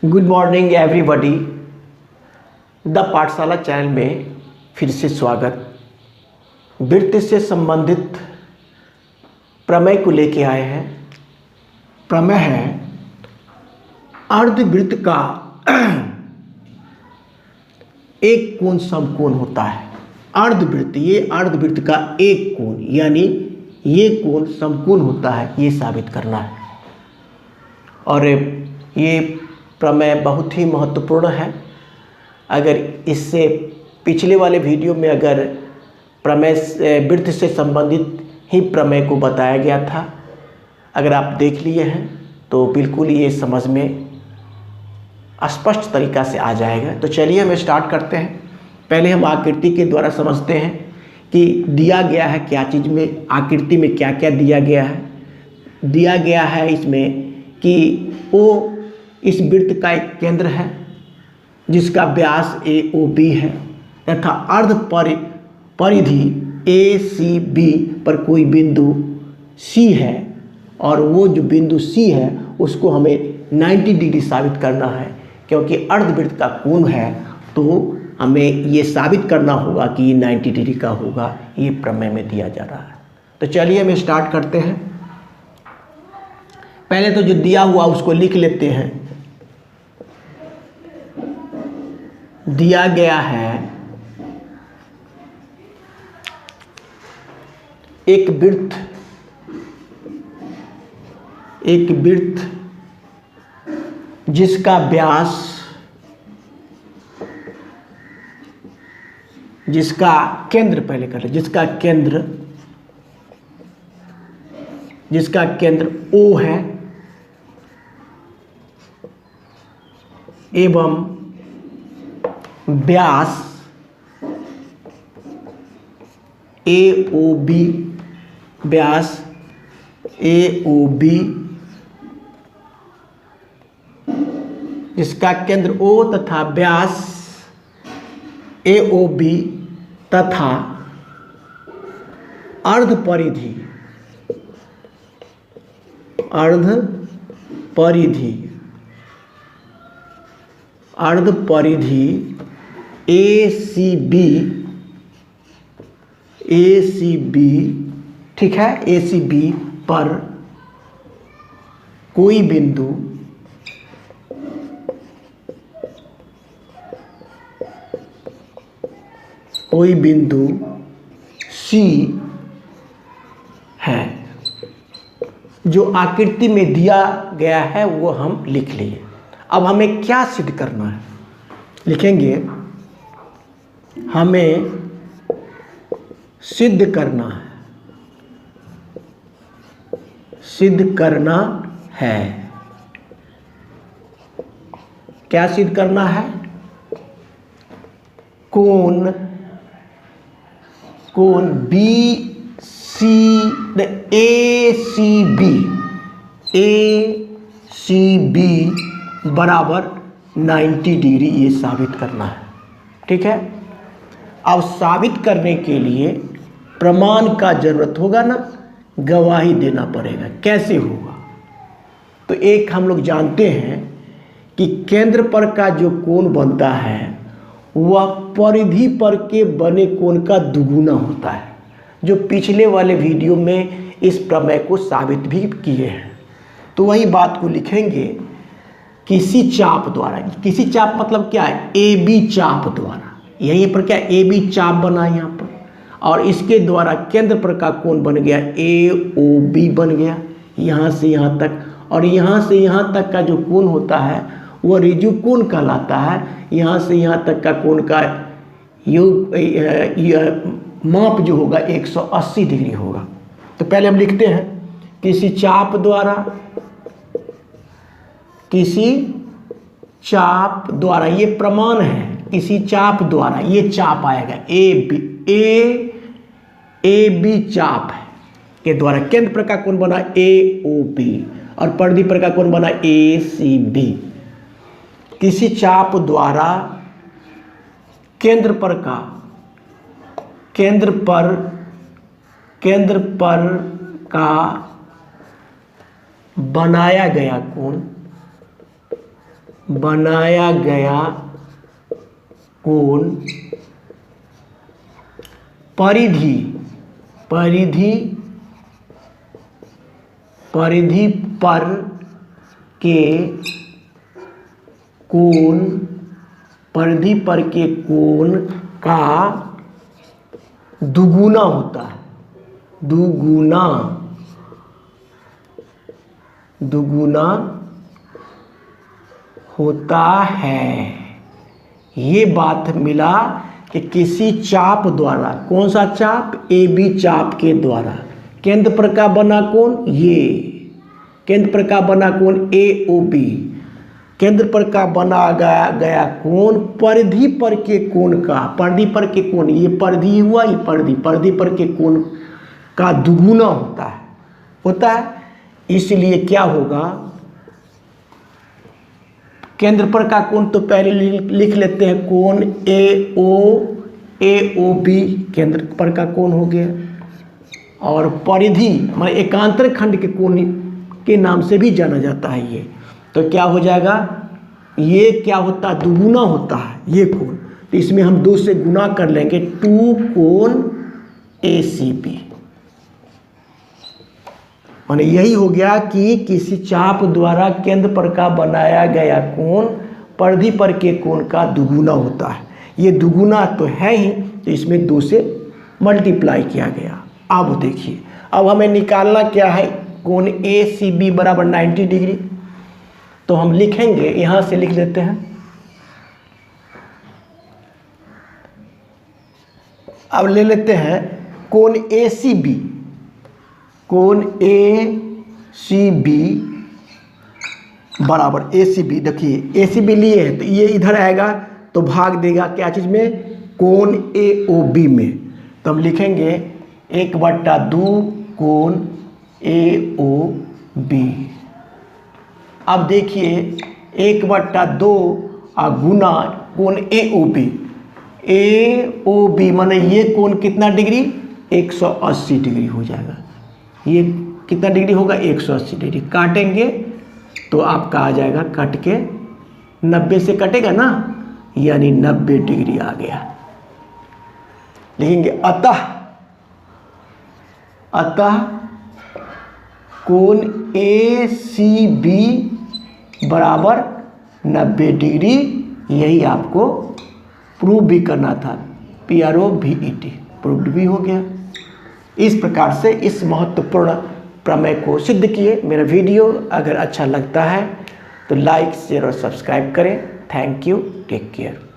Good morning everybody. The पाठशाला channel में फिर से स्वागत। वृत्त से संबंधित प्रमेय को लेके आए हैं। प्रमेय है अर्धवृत्त का एक कोण समकोण होता है। अर्धवृत्त, ये अर्धवृत्त का एक कोण यानी ये कोण समकोण होता है, ये साबित करना है। और ये प्रमेय बहुत ही महत्वपूर्ण है। अगर इससे पिछले वाले वीडियो में अगर प्रमेय वृत्त से संबंधित ही प्रमेय को बताया गया था, अगर आप देख लिए हैं तो बिल्कुल ये समझ में स्पष्ट तरीक़ा से आ जाएगा। तो चलिए हम स्टार्ट करते हैं। पहले हम आकृति के द्वारा समझते हैं कि दिया गया है क्या चीज़ में, आकृति में क्या क्या दिया गया है। दिया गया है इसमें कि वो इस वृत्त का एक केंद्र है जिसका व्यास AOB है तथा अर्ध परिधि ACB पर कोई बिंदु C है, और वो जो बिंदु C है उसको हमें 90 डिग्री साबित करना है। क्योंकि अर्धवृत्त का कोण है तो हमें ये साबित करना होगा कि ये 90 डिग्री का होगा। ये प्रमेय में दिया जा रहा है। तो चलिए हम स्टार्ट करते हैं। पहले तो जो दिया हुआ उसको लिख लेते हैं। दिया गया है एक वृत्त जिसका व्यास, जिसका केंद्र, पहले कर ले, जिसका केंद्र O है एवं व्यास AOB, जिसका केंद्र O तथा व्यास AOB तथा अर्ध परिधि ACB, ठीक है, ACB पर कोई बिंदु C है। जो आकृति में दिया गया है वो हम लिख लिए। अब हमें क्या सिद्ध करना है, लिखेंगे। हमें सिद्ध करना है। क्या सिद्ध करना है? कोण ACB बराबर 90 डिग्री, ये साबित करना है। ठीक है। अब साबित करने के लिए प्रमाण का जरूरत होगा ना, गवाही देना पड़ेगा। कैसे होगा? तो एक हम लोग जानते हैं कि केंद्र पर का जो कोण बनता है वह परिधि पर के बने कोण का दुगुना होता है। जो पिछले वाले वीडियो में इस प्रमेय को साबित भी किए हैं। तो वही बात को लिखेंगे किसी चाप द्वारा। किसी चाप मतलब क्या है? AB चाप द्वारा। यहीं पर क्या AB चाप बना यहाँ पर, और इसके द्वारा केंद्र पर का कोण बन गया AOB बन गया, यहाँ से यहाँ तक। और यहाँ से यहाँ तक का जो कोण होता है वह ऋजु कोण कहलाता है। यहाँ से यहाँ तक का कोण का योग माप जो होगा 180 डिग्री होगा। तो पहले हम लिखते हैं किसी चाप द्वारा, ये प्रमाण है। किसी चाप द्वारा, ये चाप आएगा AB चाप है के द्वारा केंद्र पर का कोण बना AOB और परिधि पर का कोण बना ACB। किसी चाप द्वारा केंद्र पर का बनाया गया कोण बनाया गया कोण परिधि पर के कोण का दुगुना होता है। दुगुना होता है। ये बात मिला कि किसी चाप द्वारा, कौन सा चाप, ए बी चाप के द्वारा केंद्र पर का बना कोण, ये केंद्र पर का बना कोण ए ओ बी, केंद्र पर का बना गया कोण परिधि पर के कोण का, परिधि पर के कोण, ये परिधि हुआ, ये परिधि पर के कोण का दुगुना होता है। इसलिए क्या होगा, केंद्र पर का कोण तो पहले लिख लेते हैं, कोण ए ओ बी केंद्र पर का कोण हो गया, और परिधि मतलब एकांतर खंड के कोण के नाम से भी जाना जाता है। ये तो क्या हो जाएगा, ये क्या होता है, दुगुना होता है ये कोण, तो इसमें हम 2 से गुना कर लेंगे, 2 कोण ACB। माने यही हो गया कि किसी चाप द्वारा केंद्र पर का बनाया गया कोण परिधि पर के कोण का दुगुना होता है। ये दुगुना तो है ही, तो इसमें 2 से मल्टीप्लाई किया गया। अब देखिए, अब हमें निकालना क्या है, कोण ACB बराबर 90 डिग्री। तो हम लिखेंगे, यहाँ से लिख लेते हैं। अब ले लेते हैं कोण ACB, कोण ACB बराबर ACB, देखिए ACB लिए है तो ये इधर आएगा तो भाग देगा क्या चीज़ में, कोण AOB में। तो हम लिखेंगे 1/2 कोण AOB। अब देखिए 1/2 गुना कोण AOB माने ये कोण कितना डिग्री, 180 डिग्री हो जाएगा। ये कितना डिग्री होगा, 180 डिग्री। काटेंगे तो आपका आ जाएगा, कट के 90 से कटेगा ना, यानी 90 डिग्री आ गया। लिखेंगे अतः कोण ACB बराबर 90 डिग्री। यही आपको प्रूव भी करना था, PROVET प्रूव्ड भी हो गया। इस प्रकार से इस महत्वपूर्ण प्रमेय को सिद्ध किए। मेरा वीडियो अगर अच्छा लगता है तो लाइक, शेयर और सब्सक्राइब करें। Thank you, take care.